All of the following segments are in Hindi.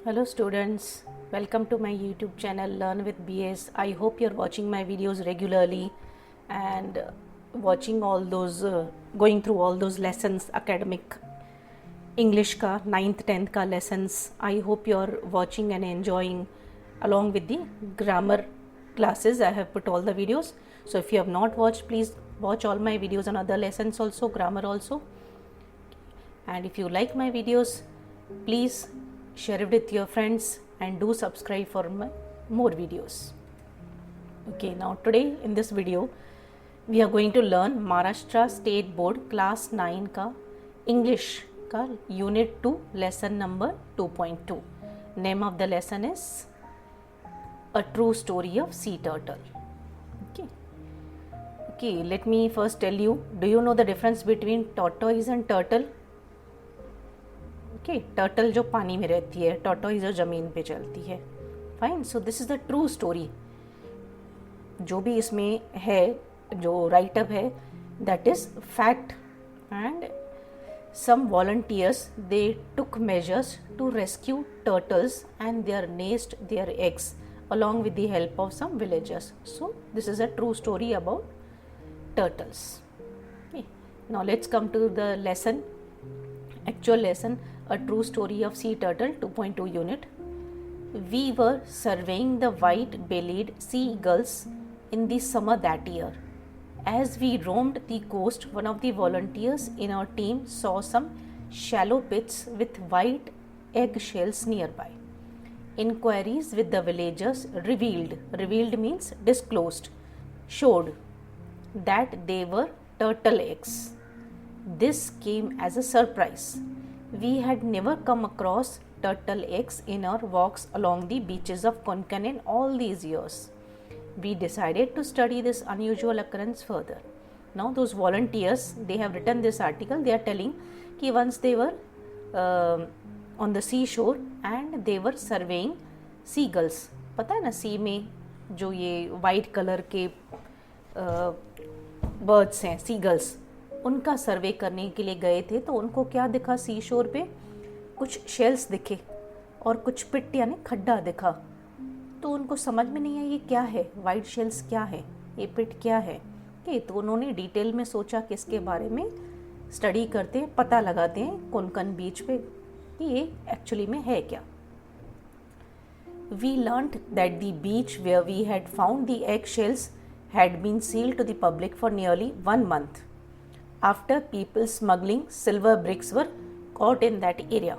Hello students, welcome to my YouTube channel Learn with BS. I hope you're watching my videos regularly and watching all those going through all those lessons academic English ka 9th 10th ka lessons. I hope you're watching and enjoying along with the grammar classes. I have put all the videos. So if you have not watched, please watch all my videos on other lessons also, grammar also. And if you like my videos, please share it with your friends and do subscribe for my more videos. Okay, now today in this video we are going to learn Maharashtra State Board class 9 का English का unit 2 lesson number 2.2. Name of the lesson is A True Story of Sea Turtle. Okay, let me first tell you, do you know the difference between tortoise and turtle? Okay turtle जो पानी में रहती है, टॉर्टोइज जो ज़मीन पे चलती है. Fine. So this is the true story. जो भी इसमें है, जो राइटअप है, that is fact. And some volunteers they took measures to rescue turtles and their nest their eggs along with the help of some villagers. So this is a true story about turtles. Okay. Now let's come to the lesson, actual lesson, A True Story of Sea Turtle 2.2 unit. We were surveying the white-bellied seagulls in the summer that year. As we roamed the coast, one of the volunteers in our team saw some shallow pits with white eggshells nearby. Inquiries with the villagers revealed means disclosed, showed that they were turtle eggs. This came as a surprise. We had never come across turtle eggs in our walks along the beaches of Konkan in all these years. We decided to study this unusual occurrence further. Now those volunteers, they have written this article. They are telling कि once they were on the seashore and they were surveying seagulls. पता है ना, सी में जो ये वाइट कलर के बर्ड्स हैं, सीगल्स, उनका सर्वे करने के लिए गए थे. तो उनको क्या दिखा? सी शोर पे कुछ शेल्स दिखे और कुछ पिट यानी खड्डा दिखा. तो उनको समझ में नहीं आया ये क्या है, वाइट शेल्स क्या है, ये पिट क्या है. तो उन्होंने डिटेल में सोचा कि इसके बारे में स्टडी करते हैं, पता लगाते हैं कोंकण बीच पे कि ये एक्चुअली में है क्या. We learned that the beach where we had found the egg shells had been sealed to the public for nearly 1 month after people smuggling silver bricks were caught in that area.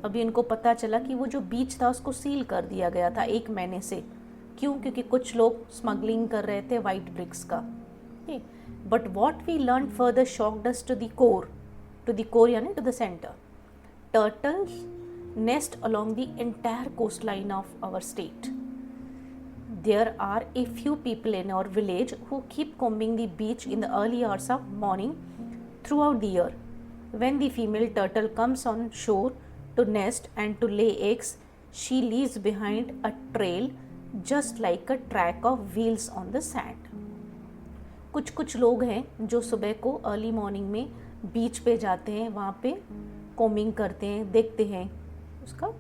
अभी इनको पता चला कि वो जो बीच था उसको सील कर दिया गया था 1 महीने से. क्यों? क्योंकि कुछ लोग स्मगलिंग कर रहे थे वाइट ब्रिक्स का. But what we learn further shocked us to the core यानी to the centre. Turtles nest along the entire coastline of our state. There are a few people in our village who keep combing the beach in the early hours of morning throughout the year. When the female turtle comes on shore to nest and to lay eggs, she leaves behind a trail just like a track of wheels on the sand. कुछ लोग हैं जो सुबह को अर्ली मॉर्निंग में बीच पे जाते हैं, वहाँ पे कोमिंग करते हैं, देखते हैं उसका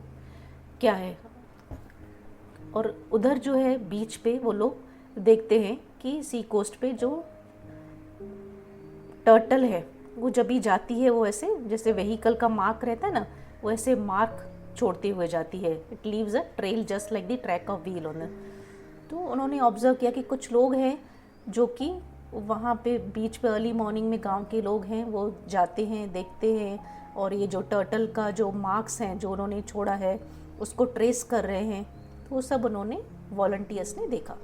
क्या है. और उधर जो है बीच पे वो लोग देखते हैं कि सी कोस्ट पे जो टर्टल है वो जब भी जाती है वो ऐसे जैसे व्हीकल का मार्क रहता है ना, वो ऐसे मार्क छोड़ते हुए जाती है. It leaves a trail just like the track of wheel on. तो उन्होंने ऑब्जर्व किया कि कुछ लोग हैं जो कि वहाँ पे बीच पे अर्ली मॉर्निंग में गांव के लोग हैं, वो जाते हैं, देखते हैं और ये जो टर्टल का जो मार्क्स हैं जो उन्होंने छोड़ा है उसको ट्रेस कर रहे हैं. तो सब उन्होंने वॉलंटियर्स ने देखा.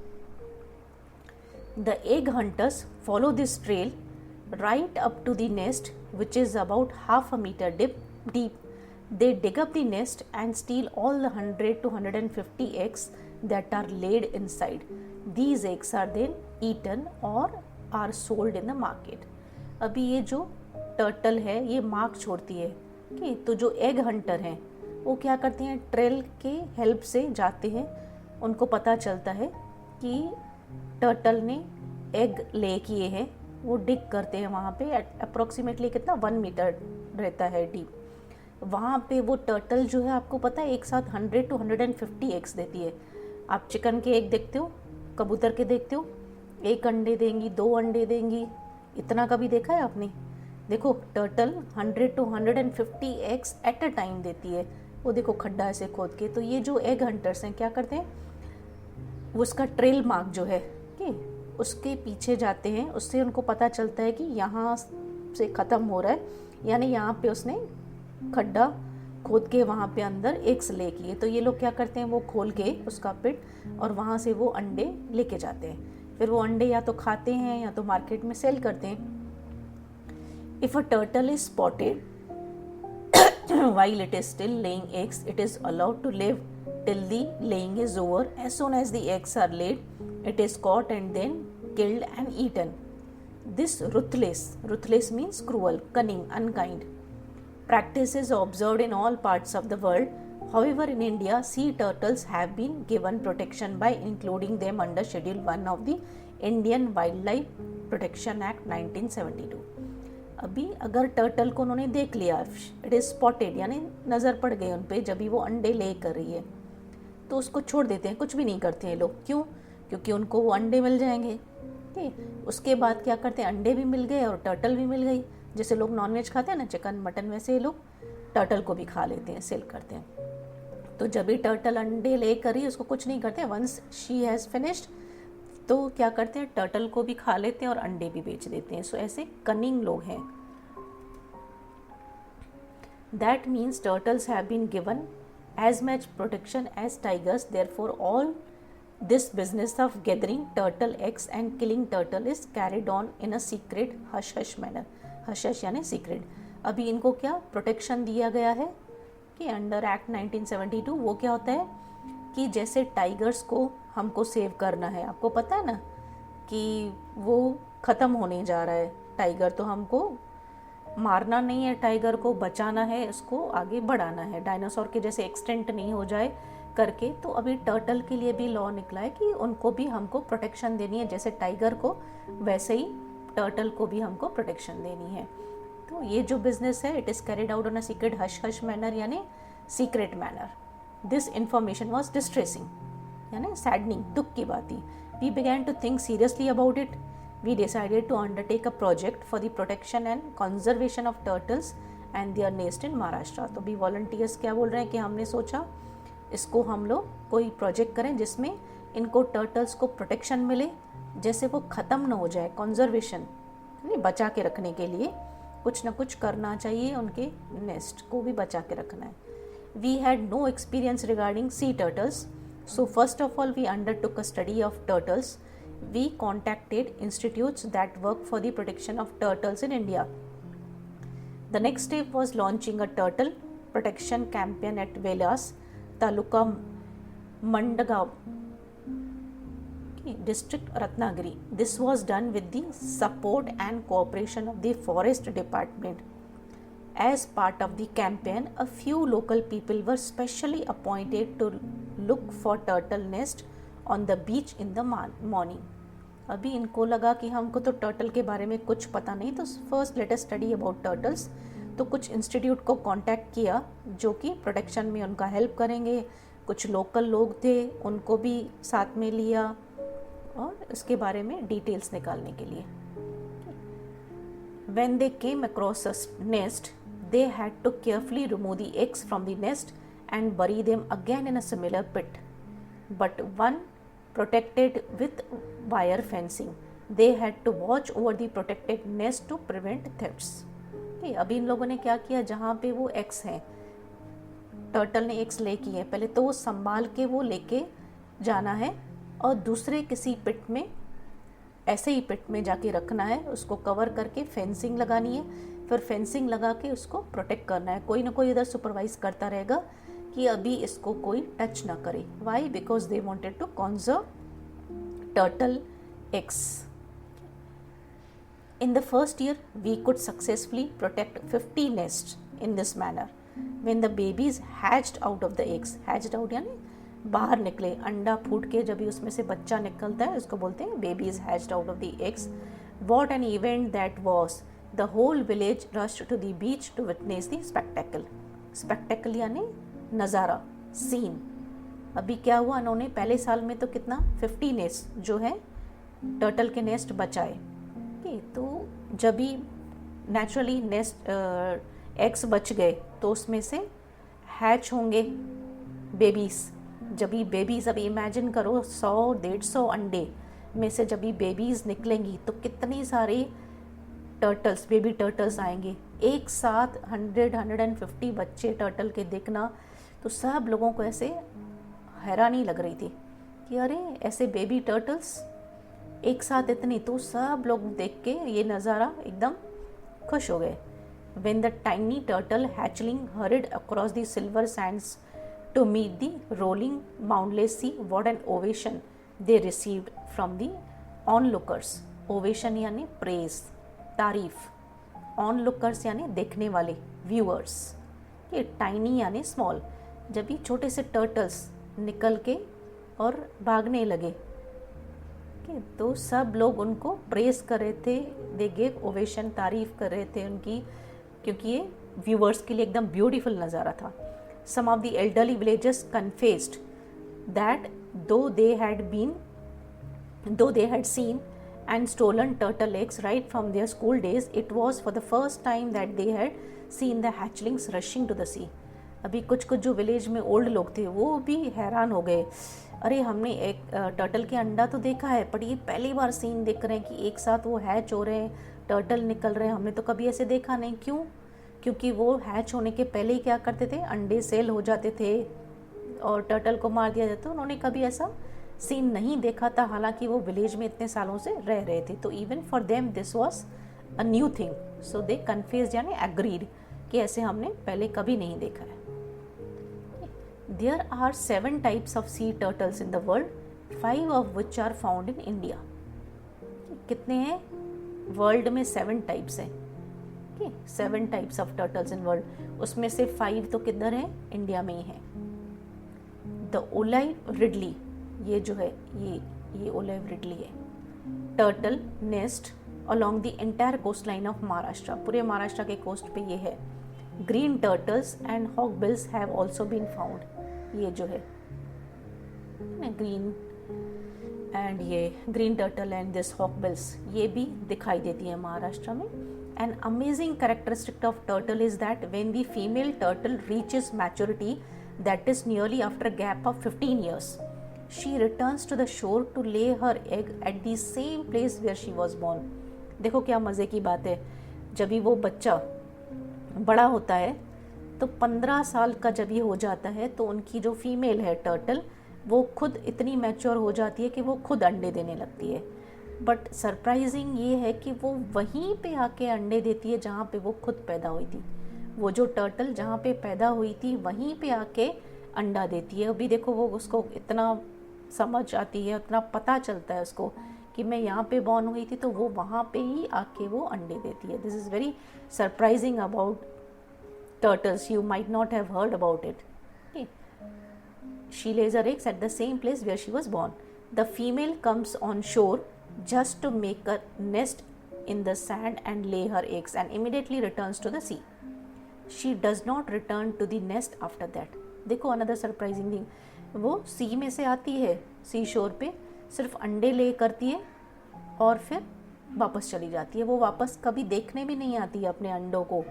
The egg hunters follow this trail right up to the nest which is about ½ meter deep. They dig up the nest and steal all the 100 to 150 eggs that are laid inside. These eggs are then eaten or are sold in the market. अभी ये जो टर्टल है ये मार्क छोड़ती है. तो जो एग हंटर हैं वो क्या करते हैं, ट्रेल के हेल्प से जाते हैं, उनको पता चलता है कि टर्टल ने एग ले किए हैं. वो डिग करते हैं वहाँ पे, अप्रोक्सीमेटली कितना 1 मीटर रहता है डीप. वहाँ पे वो टर्टल जो है आपको पता है एक साथ 100 to 150 एग्स देती है। आप चिकन के एग देखते हो, कबूतर के देखते हो, एक अंडे देंगी, 2 अंडे देंगी, इतना कभी देखा है आपने? देखो turtle 100 to 150 eggs at a time देती है। वो देखो खड्डा ऐसे खोद के। तो ये जो एग हंटर्स हैं क्या करते हैं, उसका ट्रेल मार्क जो है कि उसके पीछे जाते हैं, उससे उनको पता चलता है कि यहाँ से ख़त्म हो रहा है, यानी यहाँ पे उसने खड्डा खोद के वहाँ पे अंदर एग्स ले किए। तो ये लोग क्या करते हैं, वो खोल के उसका पिट और वहाँ से वो अंडे लेके जाते हैं। फिर वो अंडे या तो खाते हैं या तो मार्केट में सेल करते हैं। If a turtle is spotted while it is still laying eggs, it is allowed to live till the laying is over. As soon as the eggs are laid, it is caught and then killed and eaten. This ruthless means cruel, cunning, unkind, practice is observed in all parts of the world. However, in India, sea turtles have been given protection by including them under Schedule 1 of the Indian Wildlife Protection Act 1972. अभी अगर टर्टल को उन्होंने देख लिया, इट इज़ स्पॉटेड यानी नज़र पड़ गई उन पर जब भी वो अंडे ले कर रही है, तो उसको छोड़ देते हैं, कुछ भी नहीं करते हैं लोग। क्यों? क्योंकि उनको वो अंडे मिल जाएंगे। ठीक, उसके बाद क्या करते हैं, अंडे भी मिल गए और टर्टल भी मिल गई। जैसे लोग नॉनवेज खाते हैं ना, चिकन मटन, वैसे ये लोग टर्टल को भी खा लेते हैं, सेल करते हैं। तो जब भी टर्टल अंडे ले कर ही उसको कुछ नहीं करते, वंस शी हैज़ फिनिश्ड तो क्या करते हैं, टर्टल को भी खा लेते हैं और अंडे भी बेच देते हैं। सो ऐसे कनिंग लोग हैं। That means turtles have been given as much protection as tigers, therefore all this business of gathering turtle eggs and killing turtle is carried on in a secret hush hush manner. Hush hush यानी सीक्रेट। अभी इनको क्या प्रोटेक्शन दिया गया है कि अंडर एक्ट 1972 वो क्या होता है कि जैसे टाइगर्स को हमको सेव करना है, आपको पता है ना कि वो ख़त्म होने जा रहा है टाइगर, तो हमको मारना नहीं है, टाइगर को बचाना है, इसको आगे बढ़ाना है, डायनासोर के जैसे एक्सटेंट नहीं हो जाए करके। तो अभी टर्टल के लिए भी लॉ निकला है कि उनको भी हमको प्रोटेक्शन देनी है, जैसे टाइगर को वैसे ही टर्टल को भी हमको प्रोटेक्शन देनी है। तो ये जो बिजनेस है, it is carried out on a secret hush hush manner यानी secret manner. This information was distressing यानी सैडनिंग, दुख की बात थी। We began to think seriously about it. We decided to undertake a project for the protection and conservation of turtles and their nest in Maharashtra. तो भी वॉलंटियर्स क्या बोल रहे हैं कि हमने सोचा इसको हम लोग कोई प्रोजेक्ट करें जिसमें इनको टर्टल्स को प्रोटेक्शन मिले, जैसे वो ख़त्म ना हो जाए। कंजर्वेशन यानी बचा के रखने के लिए कुछ ना कुछ करना चाहिए, उनके नेस्ट को भी बचा के रखना है। We had no experience regarding sea turtles, so first of all we undertook a study of turtles. We contacted institutes that work for the protection of turtles in India. The next step was launching a turtle protection campaign at Velas, Taluka Mandagaon, district Ratnagiri. This was done with the support and cooperation of the forest department. As part of the campaign, a few local people were specially appointed to look for turtle nest on the beach in the morning. अभी इनको लगा कि हमको तो टर्टल के बारे में कुछ पता नहीं, तो first let us study about turtles. तो कुछ इंस्टीट्यूट को कांटेक्ट किया जो कि प्रोटेक्शन में उनका हेल्प करेंगे। कुछ लोकल लोग थे, उनको भी साथ में लिया और इसके बारे में डिटेल्स निकालने के लिए। When they came across a nest, they had to carefully remove the eggs from the nest and bury them again in a similar pit, but one protected with wire fencing. They had to watch over the protected nest to prevent thefts. अभी इन लोगों ने क्या किया, जहाँ पे वो एग्स हैं, टर्टल ने एग्स ले किए, पहले तो वो संभाल के वो लेके जाना है और दूसरे किसी पिट में, ऐसे ही पिट में जाके रखना है, उसको कवर करके फेंसिंग लगानी है, फिर फेंसिंग लगा के उसको प्रोटेक्ट करना है। कोई ना कोई इधर सुपरवाइज करता रहेगा कि अभी इसको कोई टच ना करे। Why? Because they wanted to conserve turtle eggs. In the first year, we could successfully protect 50 nests in this manner. When the babies hatched out of the eggs, hatched out यानी बाहर निकले, अंडा फूट के जब भी उसमें से बच्चा निकलता है उसको बोलते हैं babies hatched out of the eggs. What an event that was! The whole village rushed to the beach to witness the spectacle. Spectacle यानी नज़ारा, सीन। अभी क्या हुआ, उन्होंने पहले साल में तो कितना 50 नेस्ट जो है टर्टल के नेस्ट बचाए। ओके, तो जब भी नेचुरली नेस्ट एग्स बच गए तो उसमें से हैच होंगे बेबीज़। जब भी बेबीज़, अभी इमेजिन करो 100-150 अंडे में से जब भी बेबीज़ निकलेंगी तो कितनी सारी टर्टल्स, बेबी टर्टल्स आएंगे एक साथ। 100-150 बच्चे टर्टल के देखना, तो सब लोगों को ऐसे हैरानी लग रही थी कि अरे ऐसे बेबी टर्टल्स एक साथ इतनी। तो सब लोग देख के ये नज़ारा एकदम खुश हो गए। When the tiny turtle hatchling hurried across the silver sands to meet the rolling boundless sea, what an ovation they received from the onlookers. Ovation यानी praise, तारीफ। onlookers यानी देखने वाले, viewers। ये tiny यानी small। जब ये छोटे से turtles निकल के और भागने लगे तो सब लोग उनको प्रेस कर रहे थे, दे गेव ओवेशन, तारीफ कर रहे थे उनकी, क्योंकि ये व्यूअर्स के लिए एकदम ब्यूटीफुल नज़ारा था। Some of the elderly villagers confessed that though they had seen and stolen turtle eggs right from their school days, it was for the first time that they had seen the hatchlings rushing to the sea. अभी कुछ जो विलेज में ओल्ड लोग थे वो भी हैरान हो गए, अरे हमने एक टर्टल के अंडा तो देखा है, पर ये पहली बार सीन देख रहे हैं कि एक साथ वो हैच हो रहे हैं, टर्टल निकल रहे हैं, हमने तो कभी ऐसे देखा नहीं। क्यों? क्योंकि वो हैच होने के पहले ही क्या करते थे, अंडे सेल हो जाते थे और टर्टल को मार दिया जाता। उन्होंने कभी ऐसा सीन नहीं देखा था, हालांकि वो विलेज में इतने सालों से रह रहे थे। तो even for them this was a new thing, so they confessed यानी एग्रीड कि ऐसे हमने पहले कभी नहीं देखा है। There are 7 types of sea turtles in the world, 5 of which are found in India. कितने हैं? वर्ल्ड में 7 टाइप्स हैं। 7 types of turtles in world, उसमें से 5 तो किधर हैं? इंडिया में ही हैं। द ओलाइव रिडली, ये जो है ये ओलाइव रिडली है। Turtle nest along the entire coast line of Maharashtra, पूरे महाराष्ट्र के कोस्ट पे ये है। Green turtles and hawksbills have also been found, ये जो है ग्रीन एंड ये green turtle and this hawksbills, ये भी दिखाई देती है महाराष्ट्र में। An amazing characteristic of turtle is that when the female turtle reaches maturity, that is nearly after a gap of 15 years, she returns to the shore to lay her egg at the same place where she was born. देखो क्या मज़े की बात है, जब भी वो बच्चा बड़ा होता है तो 15 साल का जब ये हो जाता है तो उनकी जो फीमेल है टर्टल वो खुद इतनी मैच्योर हो जाती है कि वो खुद अंडे देने लगती है। बट सरप्राइजिंग ये है कि वो वहीं पे आके अंडे देती है जहाँ पे वो खुद पैदा हुई थी। वो जो टर्टल जहाँ पे पैदा हुई थी वहीं पे आके अंडा देती है। अभी देखो वो उसको इतना समझ आती है, उतना पता चलता है उसको कि मैं यहाँ पे बॉर्न हुई थी, तो वो वहाँ पे ही आके वो अंडे देती है। This is very surprising about turtles, you might not have heard about it. Okay. She lays her eggs at the same place where she was born. The female comes on shore just to make a nest in the sand and lay her eggs and immediately returns to the sea. She does not return to the nest after that. देखो another surprising thing, वो सी में से आती है, सी शोर पे सिर्फ अंडे ले करती है और फिर वापस चली जाती है। वो वापस कभी देखने भी नहीं आती है अपने अंडों को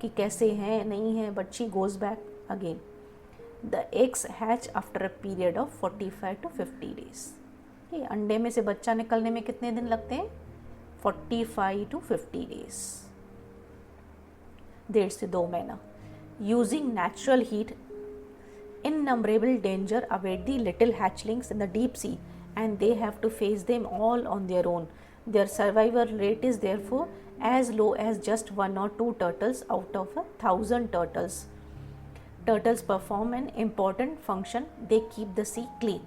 कि कैसे हैं नहीं हैं, but she goes back again. The eggs hatch after a period of 45 to 50 days। ये अंडे में से बच्चा निकलने में कितने दिन लगते हैं? 45 to 50 days, 1.5 से 2 महीना। Using natural heat, innumerable danger await the little hatchlings in the deep sea and they have to face them all on their own. Their survival rate is therefore as low as just 1 or 2 turtles out of 1,000 turtles. Turtles perform an important function. They keep the sea clean.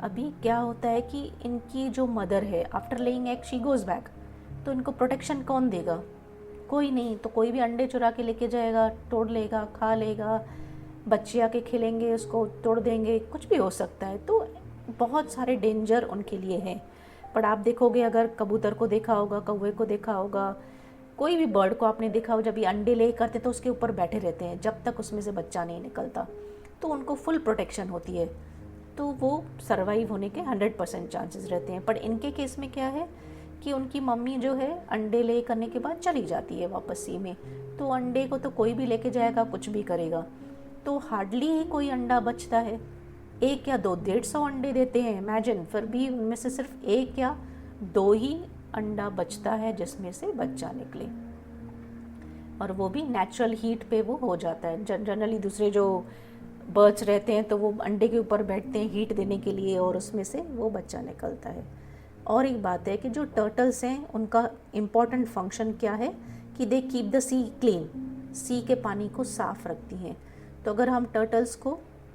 अभी क्या होता है कि इनकी जो मदर है after laying egg she goes back, तो इनको प्रोटेक्शन कौन देगा? कोई नहीं। तो कोई भी अंडे चुरा के लेके जाएगा, तोड़ लेगा, खा लेगा, बच्चे आके खेलेंगे, उसको तोड़ देंगे, कुछ भी हो सकता है। तो बहुत सारे डेंजर उनके लिए हैं। पर आप देखोगे, अगर कबूतर को देखा होगा, कौवे को देखा होगा, कोई भी बर्ड को आपने देखा हो, जब ये अंडे ले करते तो उसके ऊपर बैठे रहते हैं जब तक उसमें से बच्चा नहीं निकलता, तो उनको फुल प्रोटेक्शन होती है, तो वो सर्वाइव होने के 100% चांसेस रहते हैं। पर इनके केस में क्या है कि उनकी मम्मी जो है अंडे ले करने के बाद चली जाती है वापस सी में, तो अंडे को तो कोई भी लेके जाएगा, कुछ भी करेगा, तो हार्डली ही कोई अंडा बचता है। 1 या 2, 150 अंडे देते हैं, इमेजिन, फिर भी उनमें से सिर्फ 1 या 2 ही अंडा बचता है जिसमें से बच्चा निकले, और वो भी नेचुरल हीट पे वो हो जाता है। जनरली दूसरे जो बर्ड्स रहते हैं तो वो अंडे के ऊपर बैठते हैं हीट देने के लिए, और उसमें से वो बच्चा निकलता है। और एक बात है कि जो टर्टल्स हैं उनका इम्पॉर्टेंट फंक्शन क्या है कि they keep the sea clean, sea के पानी को साफ रखती हैं। तो अगर हम टर्टल्स को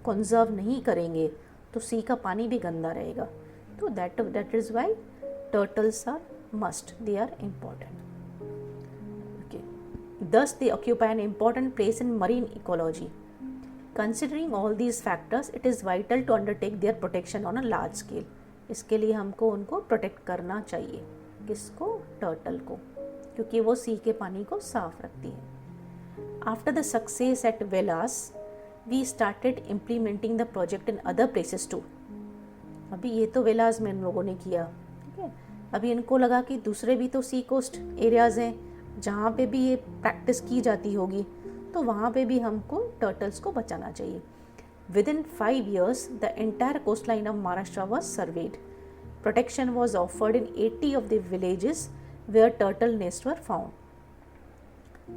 कंजर्व नहीं करेंगे तो सी का पानी भी गंदा रहेगा। तो that is why turtles are must, they are important. Thus, they occupy an important place in marine ecology. Considering all these factors, it is vital to undertake their protection on a large scale. इसके लिए हमको उनको प्रोटेक्ट करना चाहिए। किसको? टर्टल को, क्योंकि वो सी के पानी को साफ रखती है। After the success at Velas, we started implementing the project in other places too. अभी ये तो वेलास में इन लोगों ने किया, ठीक है। अभी इनको लगा कि दूसरे भी तो सी कोस्ट एरियाज़ हैं जहाँ पे भी ये प्रैक्टिस की जाती होगी, तो वहाँ पे भी हमको टर्टल्स को बचाना चाहिए। Within 5 years, the entire coastline of Maharashtra was surveyed. Protection was offered in 80 of the villages where turtle nests were found.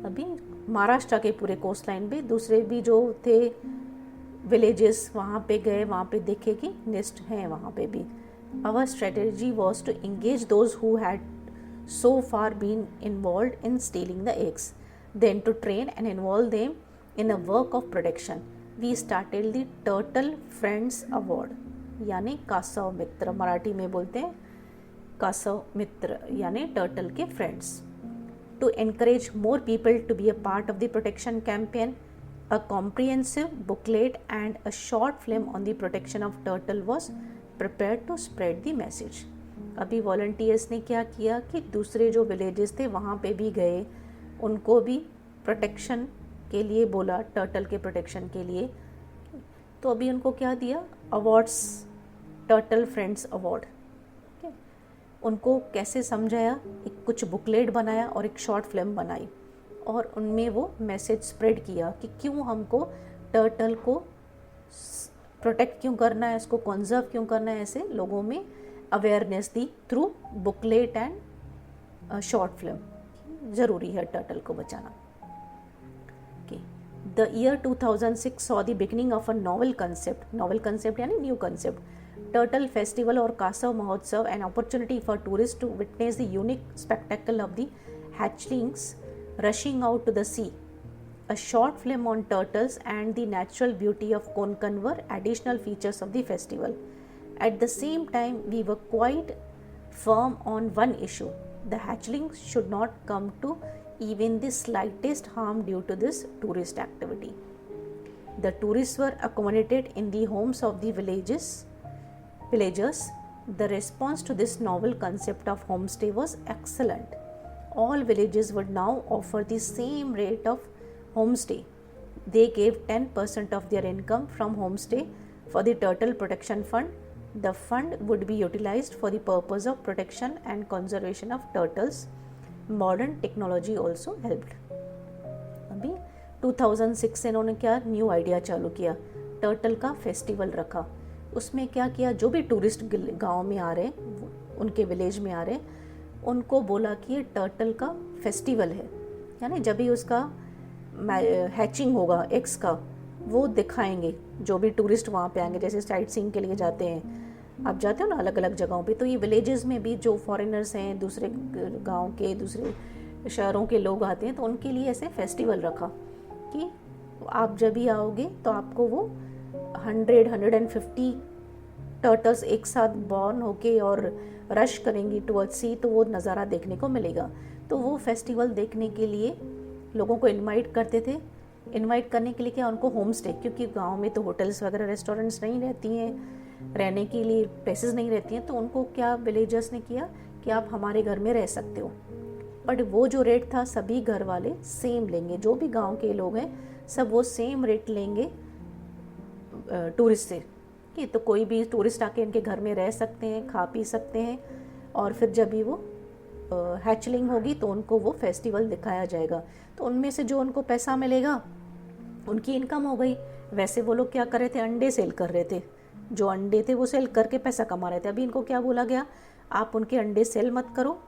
अभी महाराष्ट्र के पूरे कोस्ट लाइन पे दूसरे भी जो थे विलेजेस, वहाँ पे गए, वहाँ पे देखे कि नेस्ट हैं वहाँ पे भी। Our strategy was to engage those who had so far been involved in stealing the eggs, then to train and involve them in a work of protection. We started the Turtle Friends Award, यानी कासव मित्र, मराठी में बोलते हैं कासव मित्र, यानी टर्टल के friends. To encourage more people to be a part of the protection campaign, a comprehensive booklet and a short film on the protection of turtle was prepared to spread the message. अभी वॉलंटियर्स ने क्या किया कि दूसरे जो विलेजेस थे वहाँ पे भी गए, उनको भी प्रोटेक्शन के लिए बोला, टर्टल के प्रोटेक्शन के लिए। तो अभी उनको क्या दिया? Awards, turtle friends award. उनको कैसे समझाया? एक कुछ बुकलेट बनाया और एक शॉर्ट फिल्म बनाई, और उनमें वो मैसेज स्प्रेड किया कि क्यों हमको टर्टल को प्रोटेक्ट क्यों करना है, इसको कंजर्व क्यों करना है। ऐसे लोगों में अवेयरनेस दी through booklet and short film. ज़रूरी है टर्टल को बचाना। The year 2006 saw the beginning of a novel concept यानी न्यू कंसेप्ट, टर्टल फेस्टिवल और Kasav Mahotsav, an opportunity for tourist to witness the unique spectacle of the hatchlings rushing out to the sea. A short film on turtles and the natural beauty of Konkan were additional features of the festival. At the same time, we were quite firm on one issue: the hatchlings should not come to even the slightest harm due to this tourist activity. The tourists were accommodated in the homes of the villagers. The response to this novel concept of homestay was excellent. All villages would now offer the same rate of homestay. They gave 10% of their income from homestay for the Turtle Protection Fund. The fund would be utilized for the purpose of protection and conservation of turtles. Modern technology also helped. अभी 2006 से इन्होंने क्या न्यू आइडिया चालू किया, टर्टल का फेस्टिवल रखा। उसमें क्या किया, जो भी टूरिस्ट गांव में आ रहे, उनके विलेज में आ रहे, उनको बोला कि ये टर्टल का फेस्टिवल है, यानी जब भी उसका हैचिंग होगा एग्स का, वो दिखाएंगे जो भी टूरिस्ट वहाँ पे आएंगे। जैसे साइट सीइंग के लिए जाते हैं, आप जाते हो ना अलग अलग जगहों पे, तो ये विलेजेस में भी जो फॉरेनर्स हैं, दूसरे गांव के, दूसरे शहरों के लोग आते हैं, तो उनके लिए ऐसे फेस्टिवल रखा कि आप जब भी आओगे तो आपको वो 150 टर्टल्स एक साथ बॉर्न होके और रश करेंगी टुवर्ड्स सी, तो वो नज़ारा देखने को मिलेगा। तो वो फेस्टिवल देखने के लिए लोगों को इनवाइट करते थे। इनवाइट करने के लिए क्या, उनको होम स्टे, क्योंकि गांव में तो होटल्स वगैरह रेस्टोरेंट्स नहीं रहती हैं, रहने के लिए प्लेसेस नहीं रहती हैं, तो उनको क्या विलेजर्स ने किया कि आप हमारे घर में रह सकते हो, बट वो जो रेट था सभी घर वाले सेम लेंगे, जो भी गांव के लोग हैं सब वो सेम रेट लेंगे टूरिस्ट से, कि तो कोई भी टूरिस्ट आके इनके घर में रह सकते हैं, खा पी सकते हैं, और फिर जब भी वो हैचलिंग होगी तो उनको वो फेस्टिवल दिखाया जाएगा, तो उनमें से जो उनको पैसा मिलेगा उनकी इनकम हो गई। वैसे वो लोग क्या कर रहे थे, अंडे सेल कर रहे थे, जो अंडे थे वो सेल करके पैसा कमा रहे थे। अभी इनको क्या बोला गया, आप उनके अंडे सेल मत करो,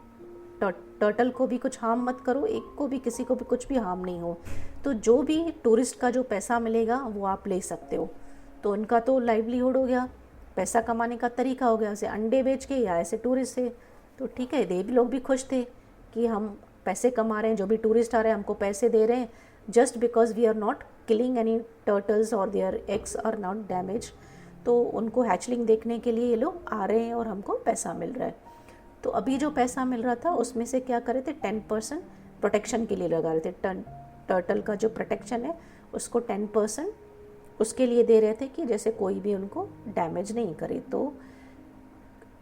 टर्टल को भी कुछ हार्म मत करो, एक को भी, किसी को भी कुछ भी हार्म नहीं हो, तो जो भी टूरिस्ट का जो पैसा मिलेगा वो आप ले सकते हो। तो उनका तो लाइवलीहुड हो गया, पैसा कमाने का तरीका हो गया, ऐसे अंडे बेच के या ऐसे टूरिस्ट से। तो ठीक है, ये भी लोग भी खुश थे कि हम पैसे कमा रहे हैं, जो भी टूरिस्ट आ रहे हैं हमको पैसे दे रहे हैं, just because we are not killing any turtles और their eggs are not damage. तो उनको हैचलिंग देखने के लिए ये लोग आ रहे हैं और हमको पैसा मिल रहा है। तो अभी जो पैसा मिल रहा था उसमें से क्या करे थे, 10% प्रोटेक्शन के लिए लगा रहे थे। टर्टल का जो प्रोटेक्शन है उसको 10% उसके लिए दे रहे थे कि जैसे कोई भी उनको डैमेज नहीं करे। तो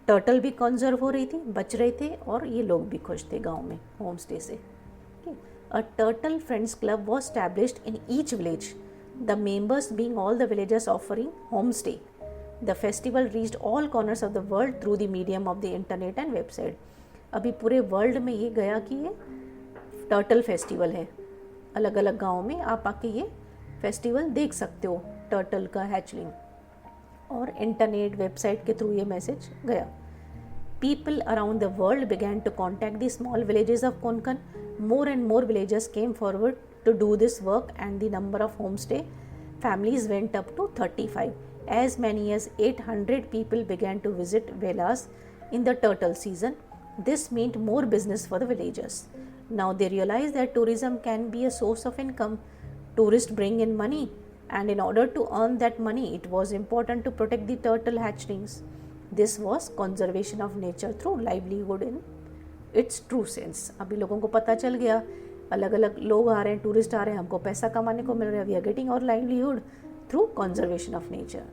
टर्टल भी कंजर्व हो रही थी, बच रहे थे, और ये लोग भी खुश थे गांव में होम स्टे से। A turtle friends club was established in each village, the members being all the villagers offering homestay. The festival reached all corners of the world through the medium of the internet and website. अभी पूरे वर्ल्ड में ये गया कि ये टर्टल फेस्टिवल है, अलग अलग गाँव में आप आके ये फेस्टिवल देख सकते हो, टर्टल का हैचलिंग, और इंटरनेट वेबसाइट के थ्रू ये मैसेज गया। People around the world began to contact the small villages of Konkan. More and more villagers came forward to do this work, and the number of homestay families went up to 35. As many as 800 people began to visit villas in the turtle season. This meant more business for the villagers. Now they realized that tourism can be a source of income. Tourists bring in money, and in order to earn that money, it was important to protect the turtle hatchlings. This was conservation of nature through livelihood in its true sense. अभी लोगों को पता चल गया, अलग अलग लोग आ रहे हैं, टूरिस्ट आ रहे हैं, हमको पैसा कमाने को मिल रहा है, वी आर गेटिंग और livelihood through conservation of nature.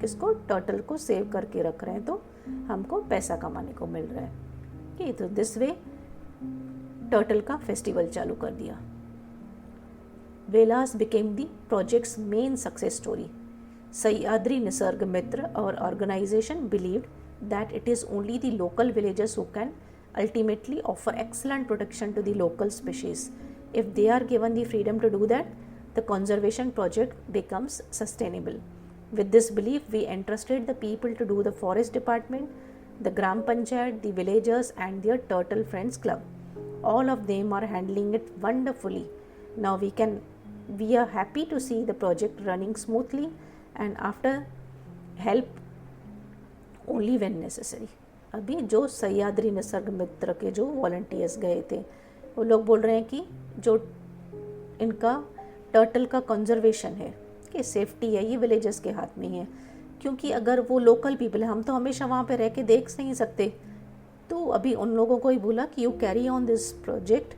किसको, टर्टल को सेव करके रख रहे हैं तो हमको पैसा कमाने को मिल रहा है। कि तो दिस वे टर्टल का फेस्टिवल चालू कर दिया। Velas became the project's main success story. Sahyadri Nisarg Mitra, our organization, believed that it is only the local villagers who can ultimately offer excellent protection to the local species. If they are given the freedom to do that, the conservation project becomes sustainable. With this belief, we entrusted the people to do the forest department, the Gram Panchayat, the villagers, and their Turtle Friends Club. All of them are handling it wonderfully. Now we are happy to see the project running smoothly, and after help only when necessary. अभी जो सह्याद्री निसर्ग मित्र के जो वॉलंटियर्स गए थे वो लोग बोल रहे हैं कि जो इनका टर्टल का कंजर्वेशन है, कि सेफ्टी है, ये विलेजेस के हाथ में है, क्योंकि अगर वो लोकल पीपल है, हम तो हमेशा वहाँ पे रह के देख नहीं सकते, तो अभी उन लोगों को ही बोला कि you carry on this project,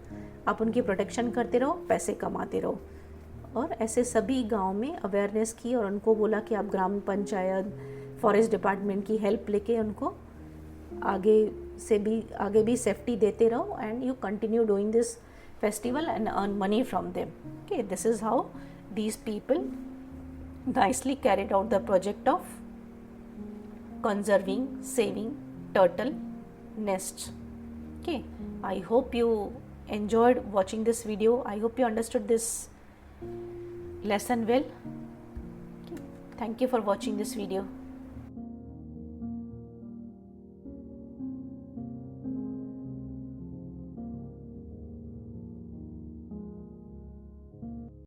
आप उनकी प्रोटेक्शन करते रहो, पैसे कमाते रहो। और ऐसे सभी गांव में अवेयरनेस की और उनको बोला कि आप ग्राम पंचायत, फॉरेस्ट डिपार्टमेंट की हेल्प लेके उनको आगे भी सेफ्टी देते रहो, and you continue doing this festival and earn money from them. Okay, this is how these people nicely carried out the project of conserving, saving turtle nests. Okay, I hope you enjoyed watching this video. I hope you understood this lesson well. Okay. Thank you for watching this video.